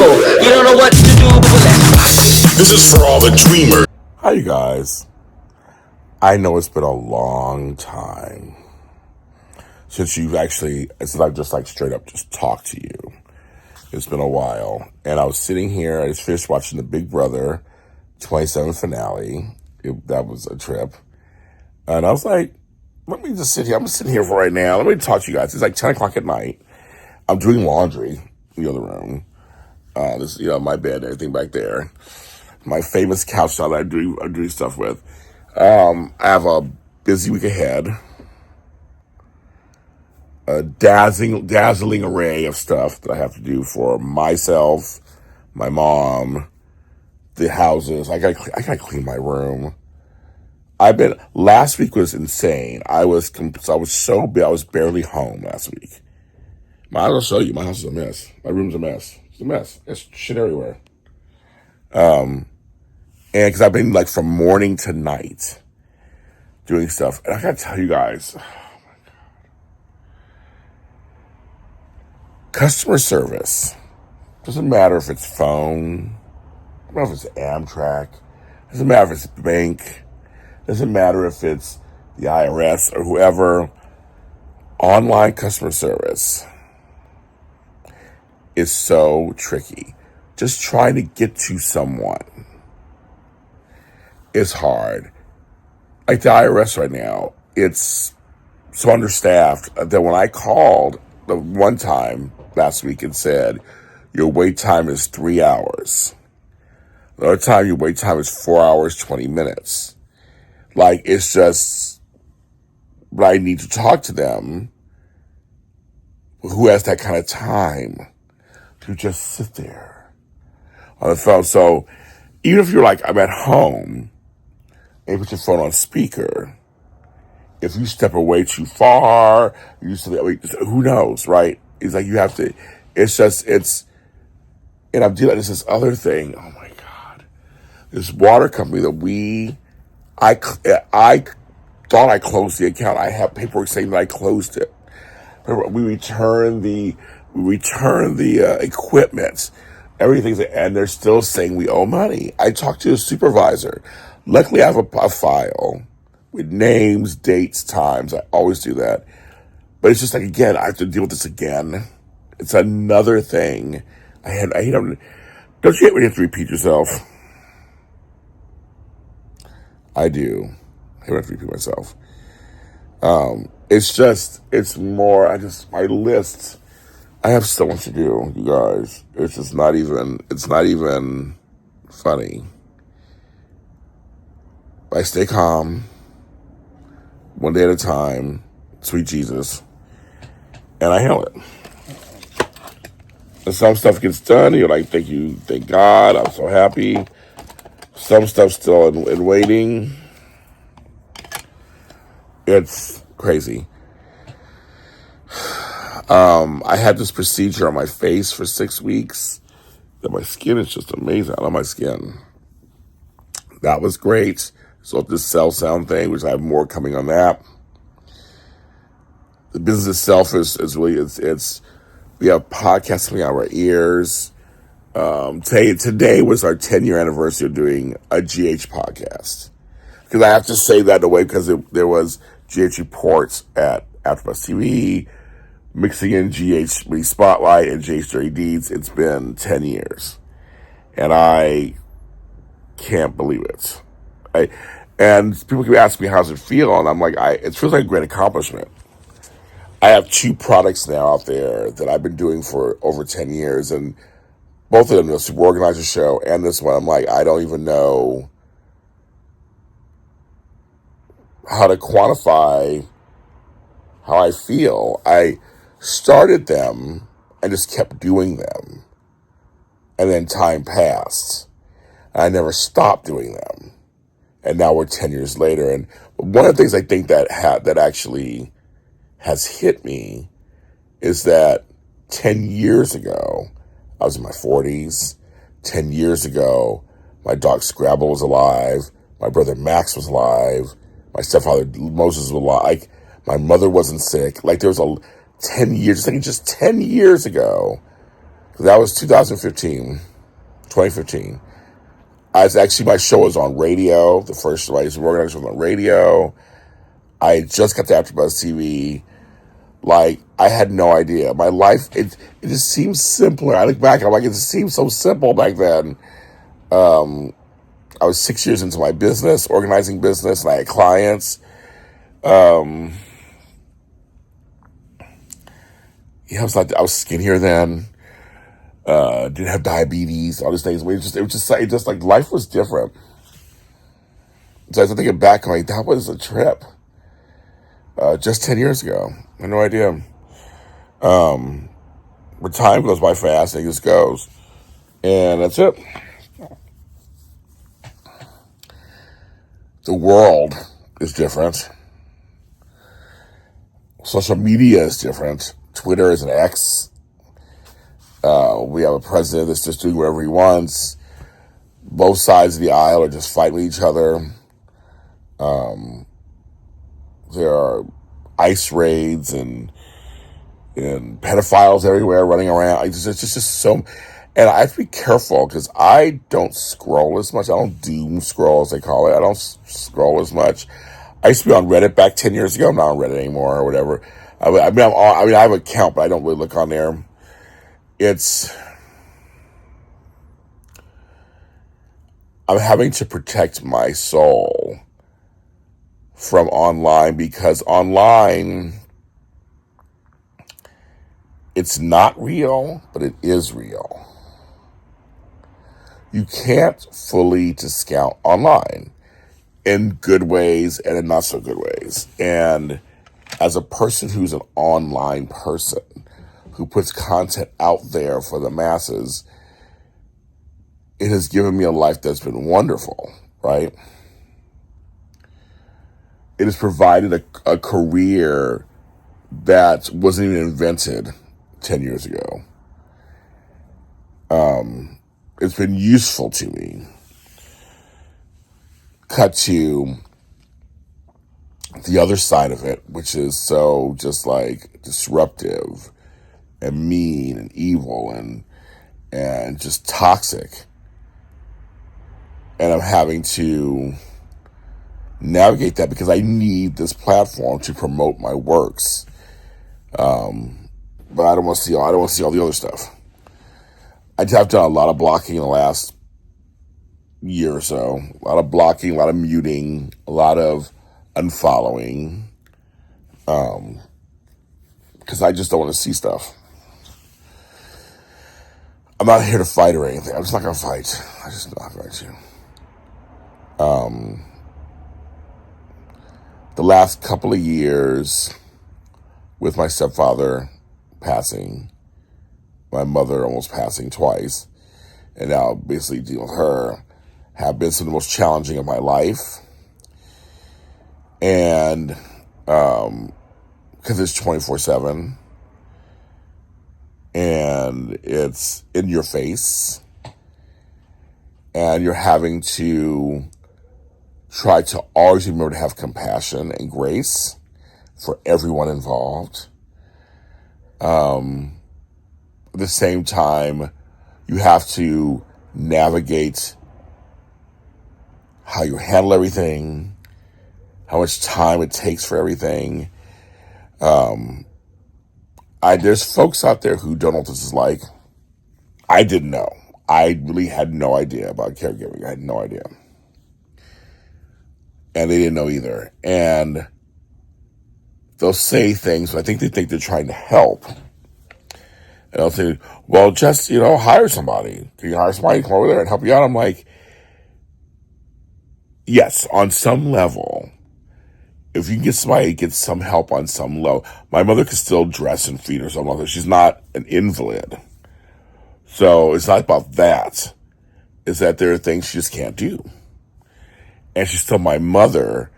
You don't know what to do, but let's. This is for all the dreamers. Hi, you guys. I know it's been a long time since I've just like straight up just talked to you. It's been a while. And I was sitting here, I just finished watching the Big Brother 27th finale. That was a trip. And I was like, let me just sit here. I'm sitting here for right now. Let me talk to you guys. It's like 10 o'clock at night. I'm doing laundry in the other room. This, my bed and everything back there. My famous couch that I'm doing stuff with. I have a busy week ahead. A dazzling array of stuff that I have to do for myself, my mom, the houses. I gotta clean my room. Last week was insane. I was so big. I was barely home last week. I'll show you. My house is a mess. My room's a mess. It's a mess. There's shit everywhere. And because I've been like from morning to night doing stuff. And I gotta tell you guys, oh my God. Customer service. Doesn't matter if it's phone. Doesn't matter if it's Amtrak. Doesn't matter if it's bank. Doesn't matter if it's the IRS or whoever. Online customer service is so tricky. Just trying to get to someone is hard. Like the IRS right now, it's so understaffed that when I called the one time last week and said, your wait time is 3 hours. The other time your wait time is 4 hours, 20 minutes. Like, it's just, but I need to talk to them who has that kind of time to just sit there on the phone. So even if you're like, I'm at home, and you put your phone on speaker, if you step away too far, who knows, right? It's like you have to, and I'm dealing with this other thing. Oh my God. This water company that I thought I closed the account. I have paperwork saying that I closed it. We returned the equipment, everything, and they're still saying we owe money. I talked to a supervisor. Luckily, I have a file with names, dates, times. I always do that. But it's just like, again, I have to deal with this again. It's another thing. I hate don't you hate when you have to repeat yourself? I do. I hate when I have to repeat myself. It's more, my list, I have so much to do, you guys. It's not even funny. I stay calm, one day at a time, sweet Jesus, and I handle it. And some stuff gets done, and you're like, thank God, I'm so happy. Some stuff's still in waiting. It's crazy. I had this procedure on my face for 6 weeks. That my skin is just amazing. I love my skin. That was great. So this cell sound thing, which I have more coming on that. The business itself is really, we have podcasts coming out of our ears. Today was our 10-year anniversary of doing a GH podcast. Because I have to say that in a way because there was GH reports at AfterBuzz TV, mixing in GH Mini Spotlight and GH Dirty Deeds. It's been 10 years. And I can't believe it. And people keep asking me, how's it feel? And I'm like, it feels like a great accomplishment. I have 2 products now out there that I've been doing for over 10 years. And both of them, the Super Organizer Show and this one, I'm like, I don't even know how to quantify how I feel. I started them and just kept doing them. And then time passed. And I never stopped doing them. And now we're 10 years later. And one of the things I think that actually has hit me is that 10 years ago, I was in my 40s. 10 years ago, my dog Scrabble was alive. My brother Max was alive. My stepfather Moses was alive. Like, my mother wasn't sick. Like, there was 10 years, just 10 years ago, That was 2015. My show was on radio. The first I was organized was on radio. I just got to AfterBuzz TV. Like, I had no idea. My life, it just seems simpler. I look back, I'm like, it just seemed so simple back then. I was 6 years into my business, organizing business, and I had clients. I was skinnier then. Didn't have diabetes, all these things. It was just like life was different. So as I'm thinking back, I'm like, that was a trip. Just 10 years ago. I had no idea. But time goes by fast, and it just goes. And that's it. The world is different. Social media is different. Twitter is an X. We have a president that's just doing whatever he wants. Both sides of the aisle are just fighting with each other. There are ICE raids and pedophiles everywhere running around. It's just so... And I have to be careful because I don't scroll as much. I don't doom scroll, as they call it. I don't scroll as much. I used to be on Reddit back 10 years ago. I'm not on Reddit anymore or whatever. I have an account, but I don't really look on there. I'm having to protect my soul from online because online, it's not real, but it is real. You can't fully discount online in good ways and in not so good ways. And as a person who's an online person who puts content out there for the masses, it has given me a life that's been wonderful, right? It has provided a career that wasn't even invented 10 years ago. It's been useful to me. Cut to the other side of it, which is so just like disruptive and mean and evil and just toxic. And I'm having to navigate that because I need this platform to promote my works. But I don't want to see all the other stuff. I've done a lot of blocking in the last year or so. A lot of blocking, a lot of muting, a lot of unfollowing. Because I just don't want to see stuff. I'm not here to fight or anything. I'm just not going to fight. I'm just not going to. The last couple of years with my stepfather passing, my mother almost passing twice, and now basically dealing with her, have been some of the most challenging of my life. And because it's 24/7 and it's in your face, and you're having to try to always remember to have compassion and grace for everyone involved. At the same time, you have to navigate how you handle everything, how much time it takes for everything. There's folks out there who don't know what this is like. I didn't know. I really had no idea about caregiving. I had no idea. And they didn't know either. And they'll say things, but I think they think they're trying to help. And they'll say, well, just, hire somebody. Can you hire somebody to come over there and help you out? I'm like, yes, on some level, if you can get somebody to get some help on some level. My mother could still dress and feed herself. She's not an invalid. So it's not about that. It's that there are things she just can't do. And she's still my mother.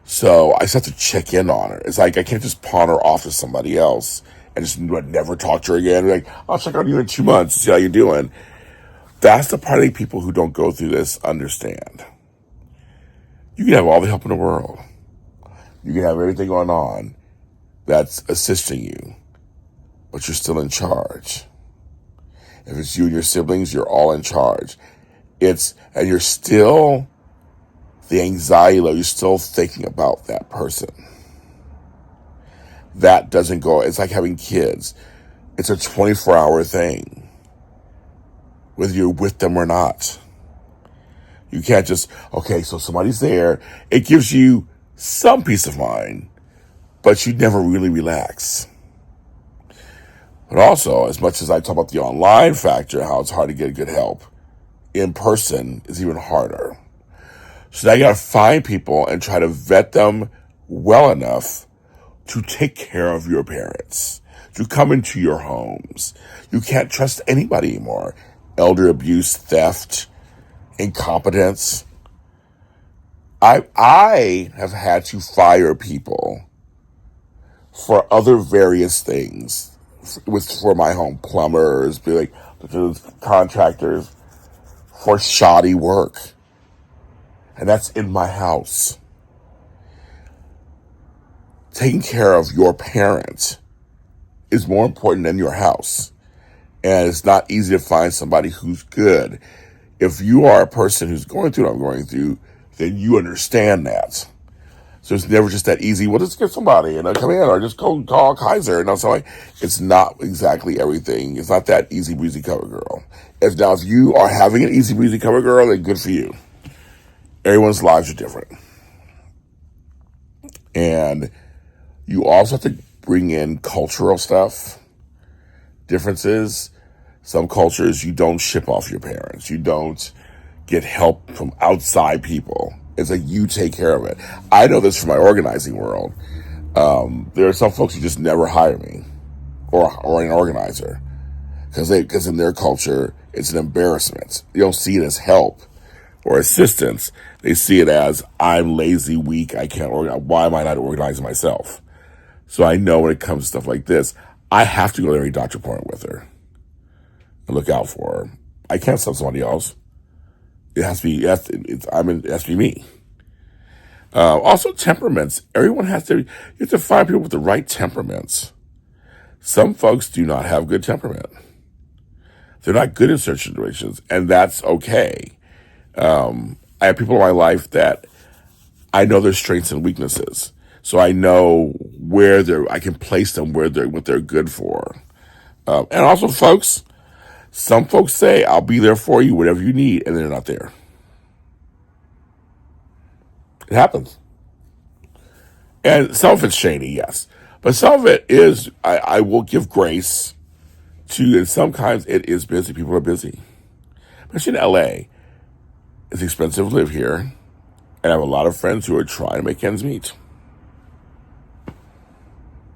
So I just have to check in on her. It's like I can't just pawn her off to somebody else and just never talk to her again. Like, I'll check on you in 2 months to see how you're doing. That's the part of the people who don't go through this understand. You can have all the help in the world. You can have everything going on that's assisting you, but you're still in charge. If it's you and your siblings, you're all in charge. And you're still, the anxiety level, you're still thinking about that person. That doesn't go, it's like having kids. It's a 24-hour thing, whether you're with them or not. You can't just, okay, so somebody's there. It gives you some peace of mind, but you never really relax. But also, as much as I talk about the online factor, how it's hard to get good help, in person is even harder. So now you gotta find people and try to vet them well enough to take care of your parents, to come into your homes. You can't trust anybody anymore. Elder abuse, theft, incompetence. I have had to fire people for other various things for my home, plumbers, be like contractors, for shoddy work. And that's in my house. Taking care of your parents is more important than your house. And it's not easy to find somebody who's good. If you are a person who's going through what I'm going through, then you understand that. So it's never just that easy. Well, just get somebody and come in, or just go call Kaiser. And so it's not exactly everything. It's not that easy breezy cover girl. If you are having an easy breezy cover girl, then good for you. Everyone's lives are different. And you also have to bring in cultural stuff, differences. Some cultures, you don't ship off your parents. You don't get help from outside people. It's like you take care of it. I know this from my organizing world. There are some folks who just never hire me or an organizer because in their culture, it's an embarrassment. They don't see it as help or assistance. They see it as, I'm lazy, weak, I can't organize. Why am I not organizing myself? So I know when it comes to stuff like this, I have to go to every doctor appointment with her and look out for her. I can't sub somebody else. It has to be me. Also, temperaments. Everyone you have to find people with the right temperaments. Some folks do not have good temperament. They're not good in certain situations, and that's okay. I have people in my life that I know their strengths and weaknesses. So I know I can place them what they're good for. And also, some folks say, I'll be there for you, whatever you need, and they're not there. It happens. And some of it's shady, yes. But some of it is, I will give grace to, and sometimes it is busy. People are busy. Especially in LA. It's expensive to live here. And I have a lot of friends who are trying to make ends meet.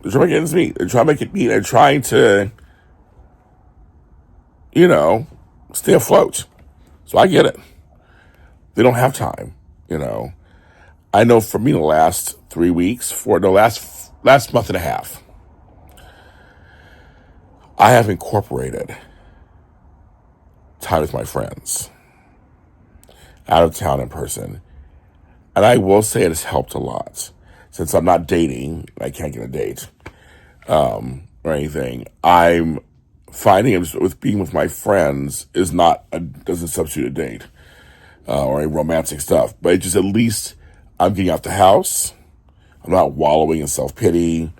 They're trying to make ends meet. They're trying to make it meet. They're trying to, stay afloat. So I get it. They don't have time, I know for me the last 3 weeks, last month and a half, I have incorporated time with my friends, out of town in person. And I will say it has helped a lot. Since I'm not dating, I can't get a date or anything, I'm finding with being with my friends doesn't substitute a date or any romantic stuff. But it just, at least I'm getting out the house. I'm not wallowing in self-pity.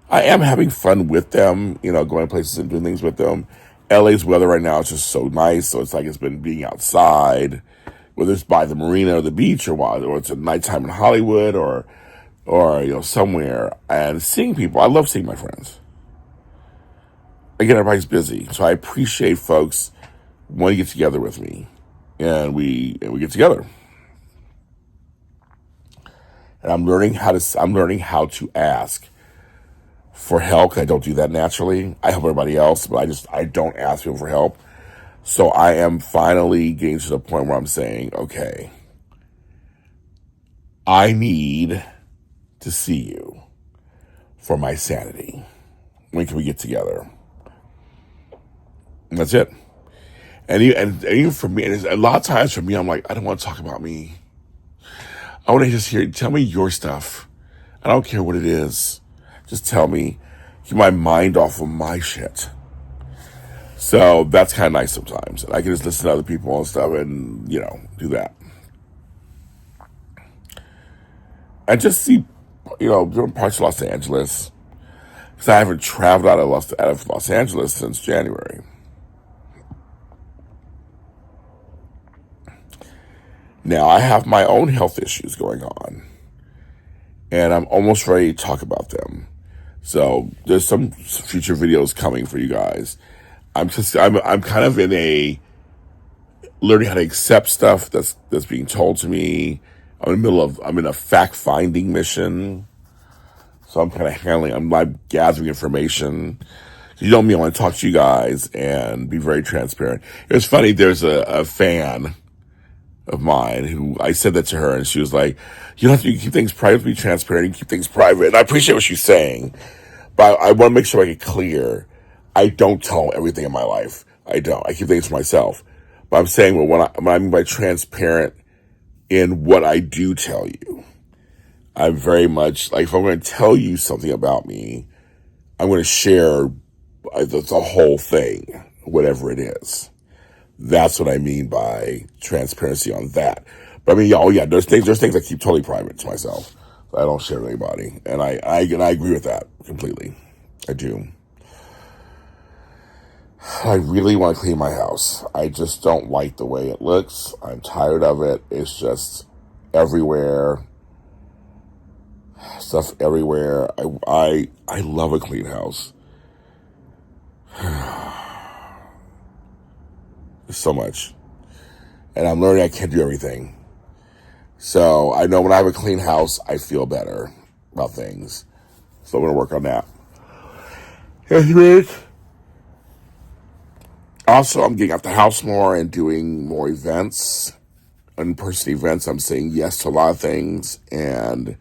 I am having fun with them, going places and doing things with them. LA's weather right now is just so nice, so it's like it's been being outside, whether it's by the marina or the beach or it's at nighttime in Hollywood or somewhere, and seeing people. I love seeing my friends. Again, everybody's busy, so I appreciate folks wanting to get together with me, and we get together. And I'm learning how to ask for help, because I don't do that naturally. I help everybody else, but I don't ask people for help. So I am finally getting to the point where I'm saying, okay, I need to see you for my sanity. When can we get together? And that's it. And even for me, and a lot of times for me, I'm like, I don't want to talk about me. I want to just tell me your stuff. I don't care what it is. Just tell me. Keep my mind off of my shit. So that's kind of nice sometimes. And I can just listen to other people and stuff and, do that. And just see, different parts of Los Angeles. Because I haven't traveled out of Los Angeles since January. Now, I have my own health issues going on. And I'm almost ready to talk about them. So there's some future videos coming for you guys. I'm kind of in a learning how to accept stuff that's being told to me. I'm in a fact finding mission. So I'm kind of I'm gathering information. You know me, I want to talk to you guys and be very transparent. It was funny, there's a fan of mine who I said that to her and she was like, you don't have to keep things private, be transparent, and keep things private. And I appreciate what she's saying, but I want to make sure I get clear. I don't tell everything in my life. I don't. I keep things to myself. But I'm saying, well, when I mean by transparent in what I do tell you, I'm very much like, if I'm going to tell you something about me, I'm going to share the whole thing, whatever it is. That's what I mean by transparency on that. But I mean, there's things I keep totally private to myself. I don't share with anybody. And I agree with that completely. I do. I really want to clean my house. I just don't like the way it looks. I'm tired of it. It's just everywhere. Stuff everywhere. I love a clean house. So much. And I'm learning I can't do everything. So I know when I have a clean house, I feel better about things. So I'm going to work on that. Also, I'm getting out the house more and doing more events, in-person events. I'm saying yes to a lot of things. And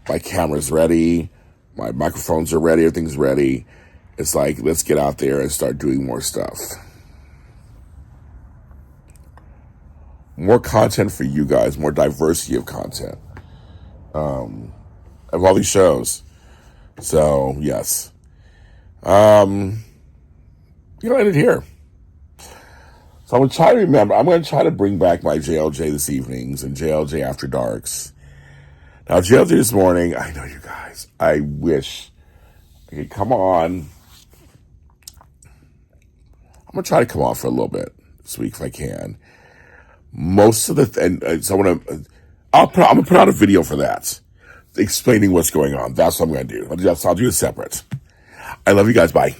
my camera's ready. My microphones are ready. Everything's ready. It's like, let's get out there and start doing more stuff. More content for you guys, more diversity of content of all these shows. So, yes. End it here. So I'm going to try to remember. I'm going to try to bring back my JLJ this evenings and JLJ After Darks. Now, JLJ this morning, I know you guys, I wish I could come on. I'm going to try to come on for a little bit this week if I can. Most of so I'm gonna put out a video for that, explaining what's going on. That's what I'm gonna do. I'll do it separate. I love you guys. Bye.